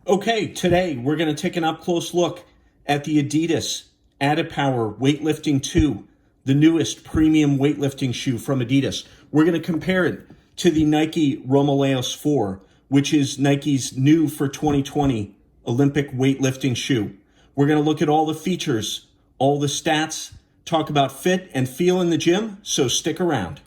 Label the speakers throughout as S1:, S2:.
S1: Okay, today we're going to take an up-close look at the Adidas Adipower Weightlifting II, the newest premium weightlifting shoe from Adidas. We're going to compare it to the Nike Romaleos 4, which is Nike's new for 2020 Olympic weightlifting shoe. We're going to look at all the features, all the stats, talk about fit and feel in the gym, so stick around.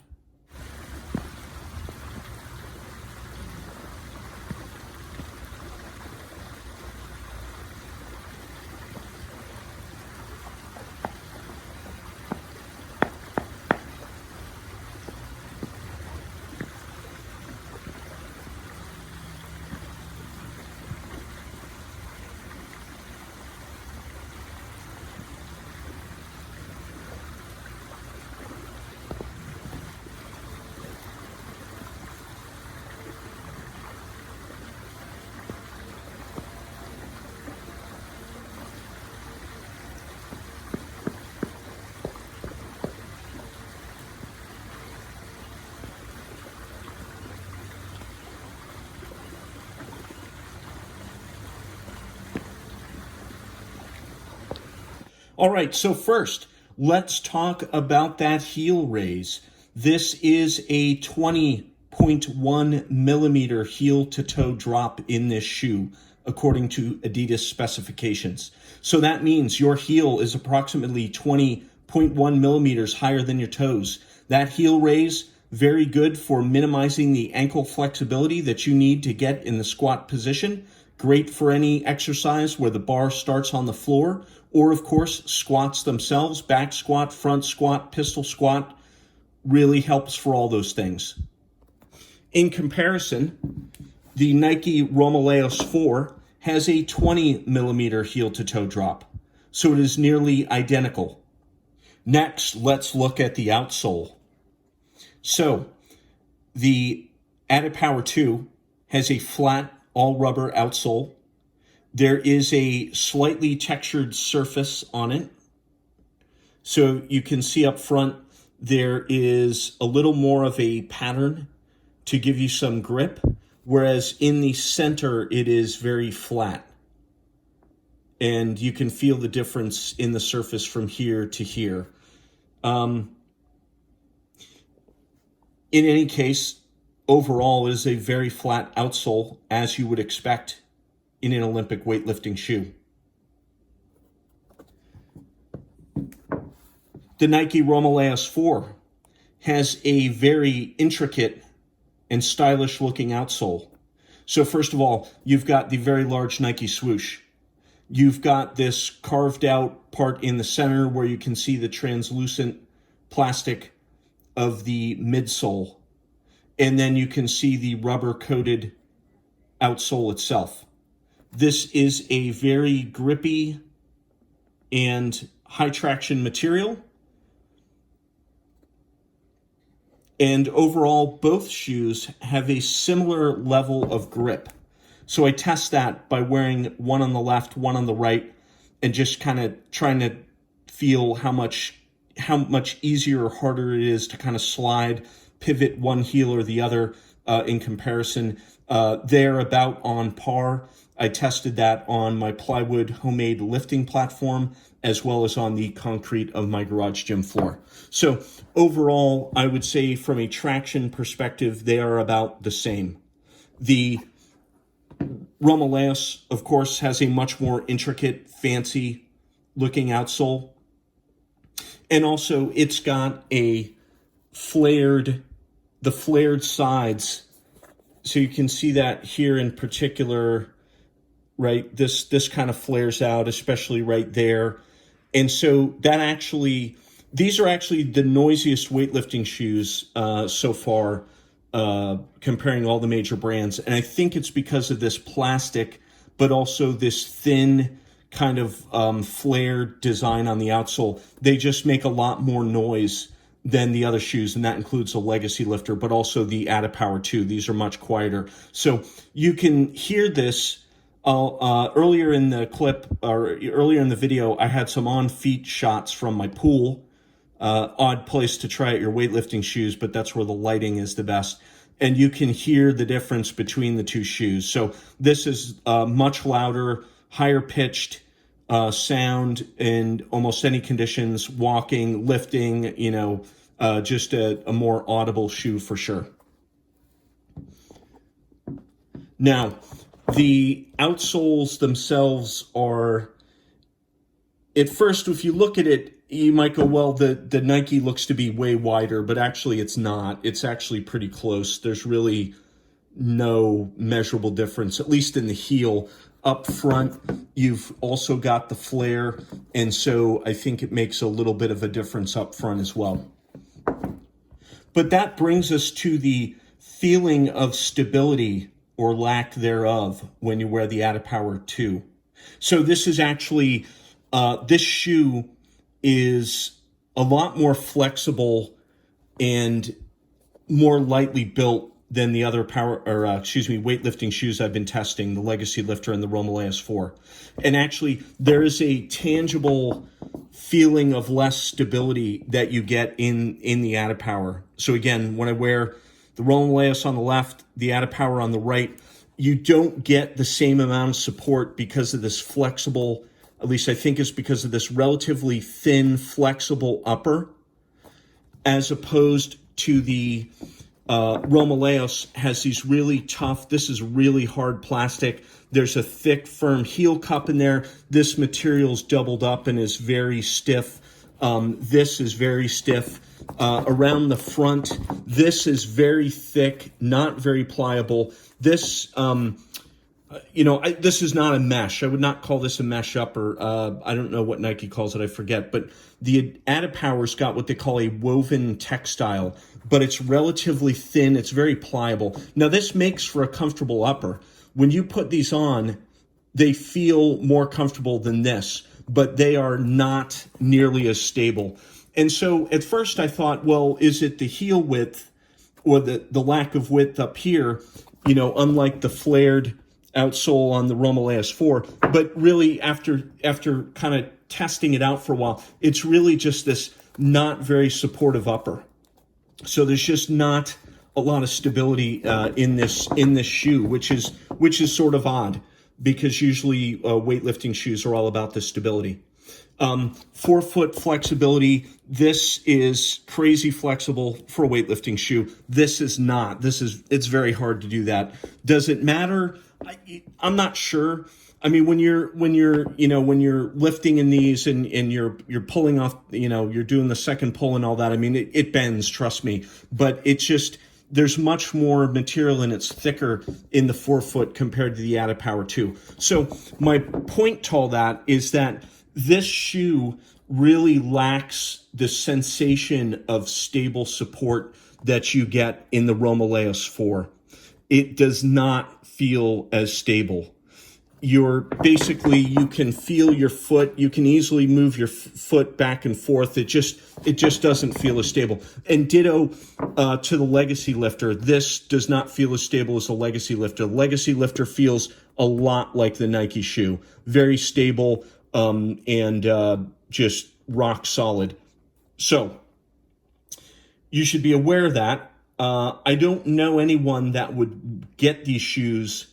S1: All right, so first, let's talk about that heel raise. This is a 20.1 millimeter heel to toe drop in this shoe, according to Adidas specifications. So that means your heel is approximately 20.1 millimeters higher than your toes. That heel raise, very good for minimizing the ankle flexibility that you need to get in the squat position. Great for any exercise where the bar starts on the floor, or of course, squats themselves, back squat, front squat, pistol squat, really helps for all those things. In comparison, the Nike Romaleos 4 has a 20 millimeter heel to toe drop, so it is nearly identical. Next, let's look at the outsole. So, the Adipower 2 has a flat all rubber outsole. There is a slightly textured surface on it. So you can see up front, there is a little more of a pattern to give you some grip, whereas in the center, it is very flat. And you can feel the difference in the surface from here to here. In any case, overall, it is a very flat outsole, as you would expect in an Olympic weightlifting shoe. The Nike Romaleos 4 has a very intricate and stylish looking outsole. So first of all, you've got the very large Nike swoosh. You've got this carved out part in the center where you can see the translucent plastic of the midsole. And then you can see the rubber coated outsole itself. This is a very grippy and high traction material. And overall, both shoes have a similar level of grip. So I test that by wearing one on the left, one on the right, and just kind of trying to feel how much easier or harder it is to kind of slide, pivot one heel or the other in comparison. They're about on par. I tested that on my plywood homemade lifting platform, as well as on the concrete of my garage gym floor. So overall, I would say from a traction perspective, they are about the same. The Romaleos, of course, has a much more intricate, fancy looking outsole. And also it's got the flared sides. So you can see that here in particular, right? This kind of flares out, especially right there. And so that these are actually the noisiest weightlifting shoes so far, comparing all the major brands. And I think it's because of this plastic, but also this thin kind of flared design on the outsole. They just make a lot more noise than the other shoes, and that includes the Legacy Lifter, but also the Adipower 2. These are much quieter. So you can hear this. Earlier in the clip, or earlier in the video, I had some on-feet shots from my pool. Odd place to try out your weightlifting shoes, but that's where the lighting is the best. and you can hear the difference between the two shoes. So this is much louder, higher pitched sound in almost any conditions, walking, lifting, just a more audible shoe for sure. Now, the outsoles themselves are, at first, if you look at it, you might go, well, the Nike looks to be way wider, but actually it's not. It's actually pretty close. There's really no measurable difference, at least in the heel. Up front, you've also got the flare, and so I think it makes a little bit of a difference up front as well. But that brings us to the feeling of stability or lack thereof when you wear the Adipower II. So this is actually, this shoe is a lot more flexible and more lightly built than the other weightlifting shoes I've been testing, the Legacy Lifter and the Romaleos 4. And actually, there is a tangible feeling of less stability that you get in the Adipower. So again, when I wear the Romaleos on the left, the Adipower on the right, you don't get the same amount of support because of this flexible, at least I think it's because of this relatively thin, flexible upper, as opposed to the Romaleos has these really tough, this is really hard plastic. There's a thick, firm heel cup in there. This material's doubled up and is very stiff. This is very stiff. Around the front, this is very thick, not very pliable. This, this is not a mesh. I would not call this a mesh upper. I don't know what Nike calls it. I forget. But the Adipower's got what they call a woven textile, but it's relatively thin. It's very pliable. Now, this makes for a comfortable upper. When you put these on, they feel more comfortable than this, but they are not nearly as stable. And so at first I thought, well, is it the heel width or the lack of width up here, unlike the flared outsole on the Romaleos 4, but really after kind of testing it out for a while, it's really just this not very supportive upper. So there's just not a lot of stability in this shoe, which is sort of odd because usually weightlifting shoes are all about the stability. Forefoot flexibility. This is crazy flexible for a weightlifting shoe. This is not. It's very hard to do that. Does it matter? I'm not sure. I mean, when you're lifting in these and you're pulling off, you're doing the second pull and all that. I mean, it bends, trust me, but it's just, there's much more material and it's thicker in the forefoot compared to the Adipower 2. So my point to all that is that this shoe really lacks the sensation of stable support that you get in the Romaleos 4. It does not feel as stable. You can feel your foot. You can easily move your foot back and forth. It just doesn't feel as stable. And ditto to the Legacy Lifter. This does not feel as stable as the Legacy Lifter. The Legacy Lifter feels a lot like the Nike shoe. Very stable and just rock solid. So you should be aware of that. I don't know anyone that would get these shoes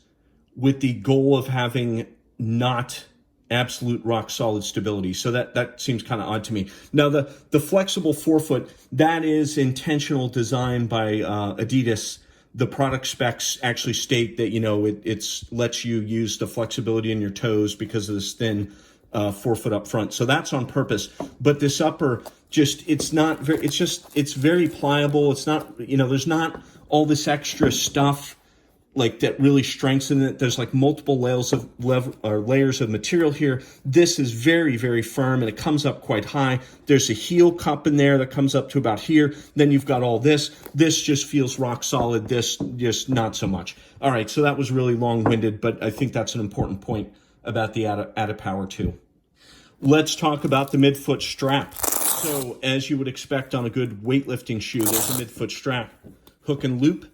S1: with the goal of having not absolute rock solid stability. So that seems kind of odd to me. Now the flexible forefoot, that is intentional design by Adidas. The product specs actually state that, it lets you use the flexibility in your toes because of this thin forefoot up front. So that's on purpose. But this upper, it's very pliable. It's not, there's not all this extra stuff like that really strengthens it. There's like multiple layers of material here. This is very, very firm and it comes up quite high. There's a heel cup in there that comes up to about here. Then you've got all this. This just feels rock solid. This just not so much. All right, so that was really long-winded, but I think that's an important point about the Adipower 2. Let's talk about the midfoot strap. So as you would expect on a good weightlifting shoe, there's a midfoot strap. Hook and loop.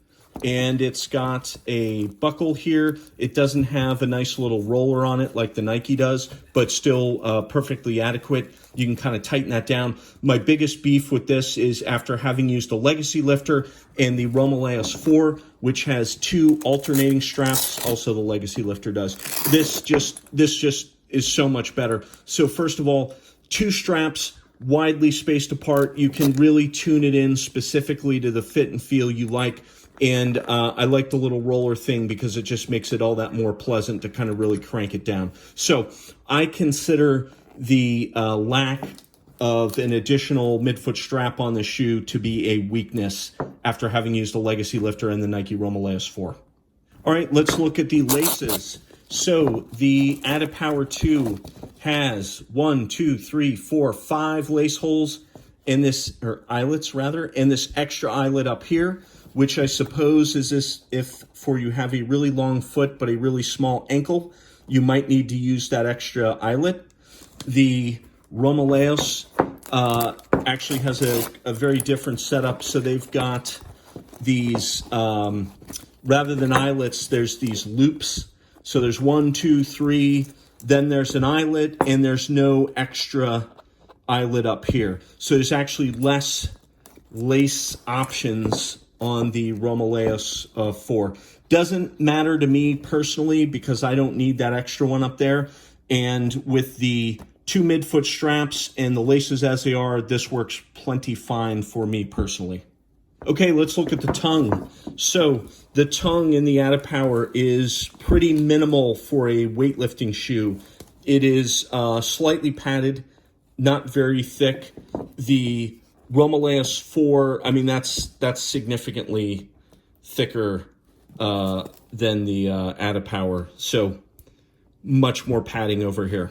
S1: and it's got a buckle here. It doesn't have a nice little roller on it like the Nike does, but still perfectly adequate. You can kind of tighten that down. My biggest beef with this is after having used the Legacy Lifter and the Romaleos 4, which has 2 alternating straps, also the Legacy Lifter does. This just is so much better. So first of all, 2 straps, widely spaced apart. You can really tune it in specifically to the fit and feel you like. And I like the little roller thing because it just makes it all that more pleasant to kind of really crank it down. So I consider the lack of an additional midfoot strap on the shoe to be a weakness after having used the Legacy Lifter and the Nike Romaleos 4. All right, let's look at the laces. So the Adipower 2 has 1, 2, 3, 4, 5 lace holes in this, or eyelets rather, and this extra eyelet up here, which I suppose is this if for you have a really long foot but a really small ankle, you might need to use that extra eyelet. The Romaleos actually has a very different setup. So they've got these, rather than eyelets, there's these loops. So there's 1, 2, 3, then there's an eyelet, and there's no extra eyelet up here. So there's actually less lace options on the Romaleos 4. Doesn't matter to me personally because I don't need that extra one up there. And with the 2 midfoot straps and the laces as they are, this works plenty fine for me personally. Okay, let's look at the tongue. So the tongue in the Adipower is pretty minimal for a weightlifting shoe. It is slightly padded, not very thick. The Romaleos 4, I mean, that's significantly thicker than the Adipower. So much more padding over here.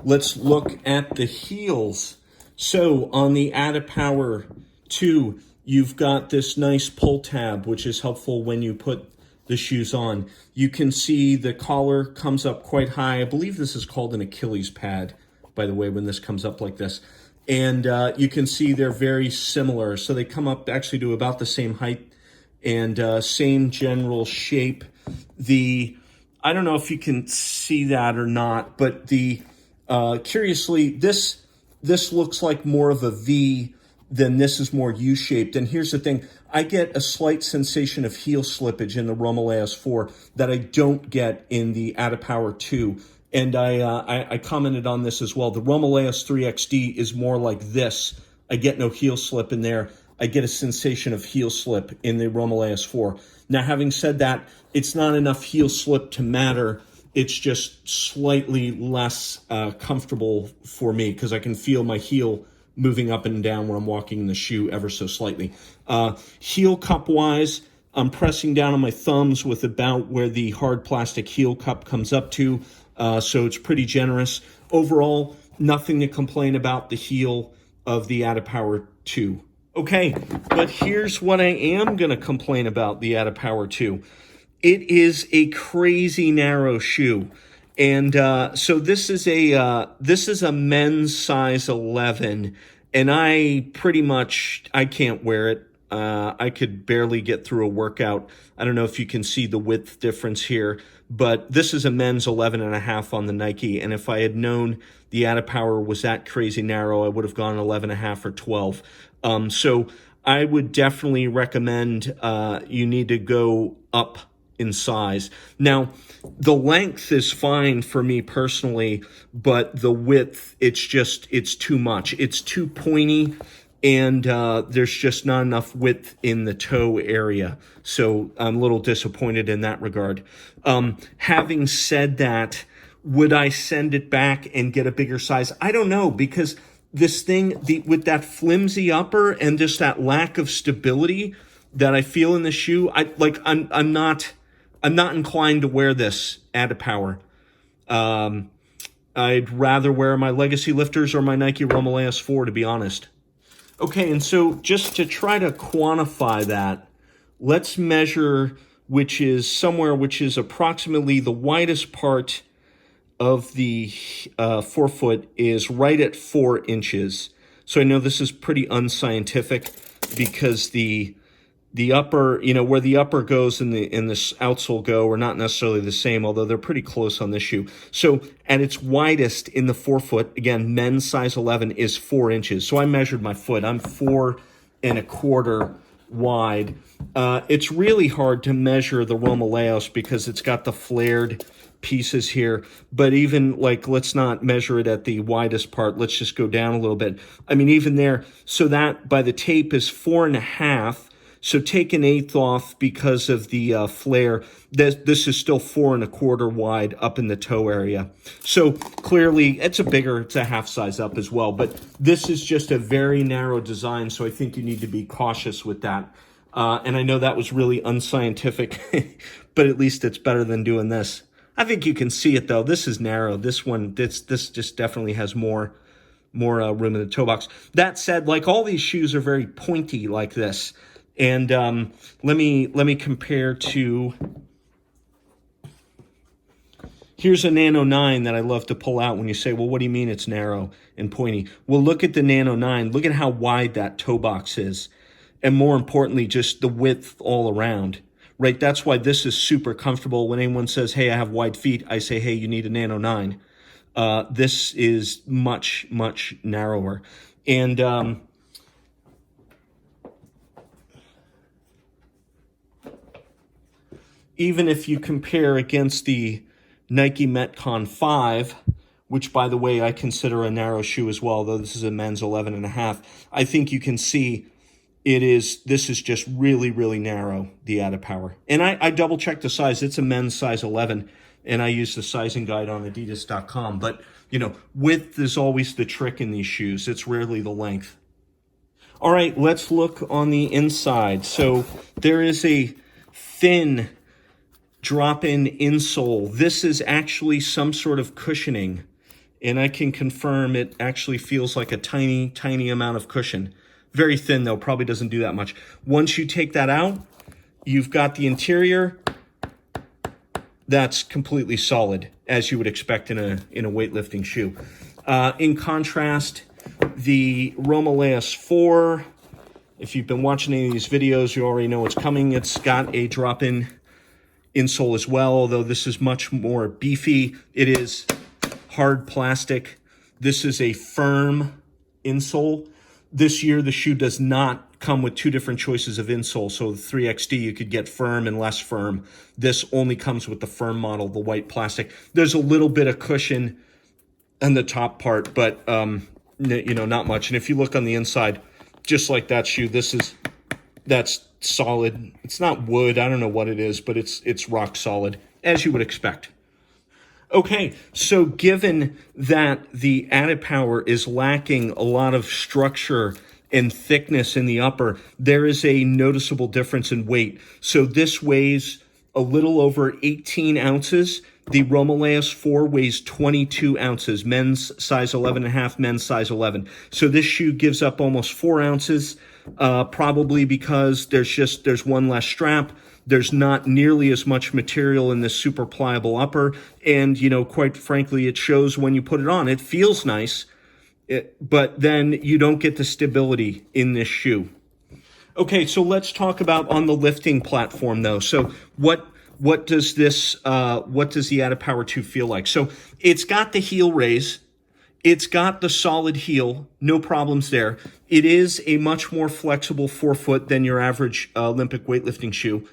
S1: Let's look at the heels. So on the Adipower 2, you've got this nice pull tab, which is helpful when you put the shoes on. You can see the collar comes up quite high. I believe this is called an Achilles pad, by the way, when this comes up like this. And you can see they're very similar. So they come up actually to about the same height and same general shape. I don't know if you can see that or not, but curiously, this looks like more of a V than this is more U-shaped. And here's the thing, I get a slight sensation of heel slippage in the Romaleos 4 that I don't get in the Adipower 2. And I commented on this as well. The Romaleos 3XD is more like this. I get no heel slip in there. I get a sensation of heel slip in the Romaleos 4. Now, having said that, it's not enough heel slip to matter. It's just slightly less comfortable for me because I can feel my heel moving up and down when I'm walking in the shoe ever so slightly. Heel cup-wise, I'm pressing down on my thumbs with about where the hard plastic heel cup comes up to, so it's pretty generous. Overall, nothing to complain about the heel of the Adipower 2. Okay, but here's what I am going to complain about the Adipower 2. It is a crazy narrow shoe. And so this is a men's size 11, and I can't wear it. I could barely get through a workout. I don't know if you can see the width difference here, but this is a men's 11.5 on the Nike. And if I had known the Adipower was that crazy narrow, I would have gone 11.5 or 12. So I would definitely recommend you need to go up in size. Now, the length is fine for me personally, but the width, it's too much. It's too pointy, and there's just not enough width in the toe area. So I'm a little disappointed in that regard. Having said that, would I send it back and get a bigger size? I don't know, because this thing, with that flimsy upper and just that lack of stability that I feel in the shoe, I'm not inclined to wear this Adipower. I'd rather wear my Legacy Lifters or my Nike Romaleos 4, to be honest. Okay, and so just to try to quantify that, let's measure which is approximately the widest part of the forefoot is right at 4 inches. So I know this is pretty unscientific because the The upper, where the upper goes and this outsole go are not necessarily the same, although they're pretty close on this shoe. So at its widest in the forefoot, again, men's size 11 is 4 inches. So I measured my foot. I'm 4.25 wide. It's really hard to measure the Romaleos because it's got the flared pieces here, but even let's not measure it at the widest part. Let's just go down a little bit. I mean, even there, so that by the tape is 4.5. So take an eighth off because of the flare. This is still 4.25 wide up in the toe area. So clearly it's a half size up as well, but this is just a very narrow design. So I think you need to be cautious with that. And I know that was really unscientific, but at least it's better than doing this. I think you can see it though. This is narrow. This just definitely has more room in the toe box. That said, all these shoes are very pointy like this. And let me compare to, here's a Nano 9 that I love to pull out when you say, well, what do you mean it's narrow and pointy? Well, look at the Nano 9. Look at how wide that toe box is. And more importantly, just the width all around, right? That's why this is super comfortable. When anyone says, hey, I have wide feet, I say, hey, you need a Nano 9. This is much, much narrower. And even if you compare against the Nike Metcon 5, which, by the way, I consider a narrow shoe as well, though this is a men's 11.5, I think you can see this is just really, really narrow, the Adipower. And I double-checked the size. It's a men's size 11, and I use the sizing guide on Adidas.com. But, width is always the trick in these shoes. It's rarely the length. All right, let's look on the inside. So there is a thin drop-in insole. This is actually some sort of cushioning, and I can confirm it actually feels like a tiny, tiny amount of cushion. Very thin though, probably doesn't do that much. Once you take that out, you've got the interior that's completely solid, as you would expect in a weightlifting shoe. In contrast, the Romaleos 4, if you've been watching any of these videos, you already know what's coming. It's got a drop-in insole as well, although this is much more beefy. It is hard plastic. This is a firm insole. This year, the shoe does not come with two different choices of insole. So the 3XD, you could get firm and less firm. This only comes with the firm model, the white plastic. There's a little bit of cushion on the top part, but not much. And if you look on the inside, just like that shoe, that's solid. It's not wood. I don't know what it is, but it's rock solid, as you would expect. Okay, so given that the Adipower is lacking a lot of structure and thickness in the upper, there is a noticeable difference in weight. So this weighs a little over 18 ounces. The Romaleos 4 weighs 22 ounces, men's size 11.5, men's size 11. So this shoe gives up almost 4 ounces, probably because there's one less strap. There's not nearly as much material in this super pliable upper. And, quite frankly, it shows when you put it on. It feels nice, but then you don't get the stability in this shoe. Okay, so let's talk about on the lifting platform, though. So what does the Adipower 2 feel like? So it's got the heel raise. It's got the solid heel, no problems there. It is a much more flexible forefoot than your average Olympic weightlifting shoe.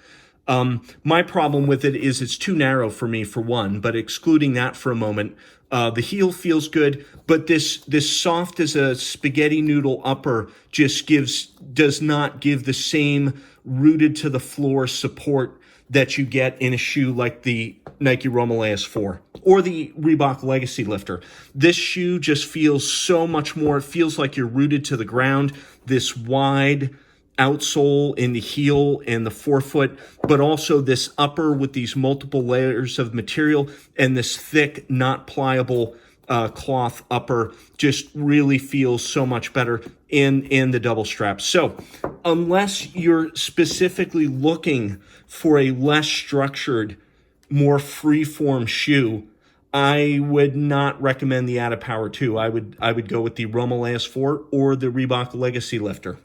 S1: My problem with it is it's too narrow for me, for one, but excluding that for a moment, the heel feels good, but this soft as a spaghetti noodle upper just does not give the same rooted to the floor support that you get in a shoe like the Nike Romaleos 4 or the Reebok Legacy Lifter. This shoe just feels so much more, it feels like you're rooted to the ground, this wide outsole in the heel and the forefoot, but also this upper with these multiple layers of material and this thick, not pliable cloth upper just really feels so much better in the double strap. So unless you're specifically looking for a less structured, more free-form shoe, I would not recommend the Adipower 2. I would go with the Romaleos 4 or the Reebok Legacy Lifter.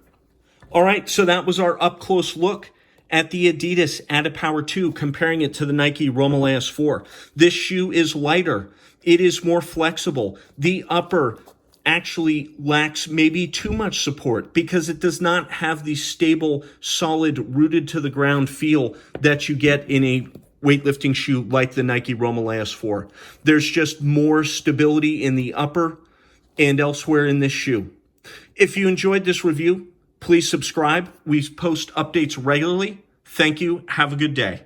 S1: All right, so that was our up-close look at the Adidas Adipower II, comparing it to the Nike Romaleos 4. This shoe is lighter. It is more flexible. The upper actually lacks maybe too much support because it does not have the stable, solid, rooted to the ground feel that you get in a weightlifting shoe like the Nike Romaleos 4. There's just more stability in the upper and elsewhere in this shoe. If you enjoyed this review, please subscribe. We post updates regularly. Thank you. Have a good day.